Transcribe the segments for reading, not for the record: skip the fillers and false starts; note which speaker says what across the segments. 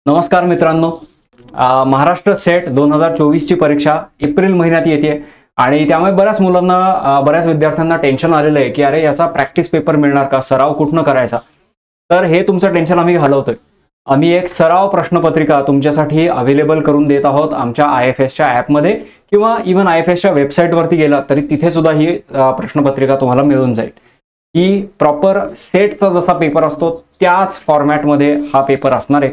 Speaker 1: नमस्कार मित्रांनो, महाराष्ट्र सेट 2024 ची परीक्षा एप्रिल महिन्यात येते आणि त्यामुळे बऱ्याच मुलांना बऱ्याच विद्यार्थ्यांना टेन्शन आलेलं आहे की अरे याचा प्रॅक्टिस पेपर मिळणार का, सराव कुठनं करायचा। तर हे तुमचं टेन्शन आम्ही घालवतोय। आम्ही एक सराव प्रश्नपत्रिका तुमच्यासाठी अवेलेबल करून देत आहोत आमच्या IFSच्या ॲपमध्ये किंवा इवन IFSच्या वेबसाईटवरती गेलात तरी तिथे सुद्धा ही प्रश्नपत्रिका तुम्हाला मिळून जाईल। ही प्रॉपर सेटचा जसा पेपर असतो त्याच फॉर्मॅटमध्ये हा पेपर असणार आहे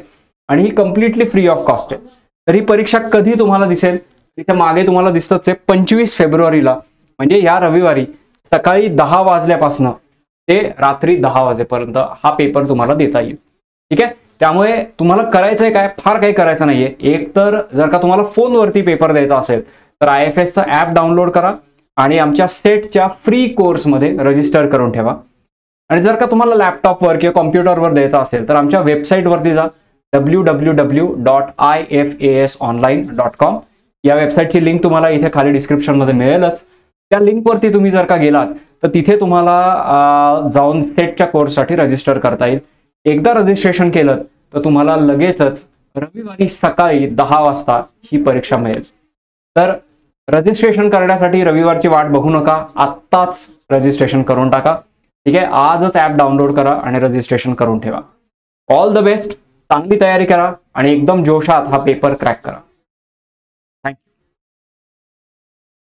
Speaker 1: आणि ही कम्प्लिटली फ्री ऑफ कॉस्ट आहे। तर ही परीक्षा कधी तुम्हाला दिसेल तिथे मागे तुम्हाला दिसतच आहे 25 फेब्रुवारीला, म्हणजे या रविवारी सकाळी 10 वाजल्यापासून ते रात्री 10 वाजेपर्यंत हा पेपर तुम्हाला देता येईल। ठीक आहे, त्यामुळे तुम्हाला करायचंय काय, फार काही करायचं नाहीये। एक तर जर का तुम्हाला फोनवरती पेपर द्यायचा असेल तर IFSचा ॲप डाउनलोड करा आणि आमच्या सेटच्या फ्री कोर्समध्ये रजिस्टर करून ठेवा। आणि जर का तुम्हाला लॅपटॉपवर किंवा कॉम्प्युटरवर द्यायचा असेल तर आमच्या वेबसाईटवरती जा www.ifasonline.com। या वेबसाईटची लिंक तुम्हाला इथे खाली डिस्क्रिप्शनमध्ये मिळेलच। त्या लिंकवरती तुम्ही जर का गेलात तर तिथे तुम्हाला जाऊन सेटच्या कोर्ससाठी रजिस्टर करता येईल। एकदा रजिस्ट्रेशन केलं तर तुम्हाला लगेचच रविवारी सकाळी 10 वाजता ही परीक्षा मिळेल। तर रजिस्ट्रेशन करण्यासाठी रविवारची वाट बघू नका, आत्ताच रजिस्ट्रेशन करून टाका। ठीक आहे, आजच ॲप डाउनलोड करा आणि रजिस्ट्रेशन करून ठेवा। ऑल द बेस्ट, चांगली तयारी करा आणि एकदम जोशात हा पेपर क्रॅक करा।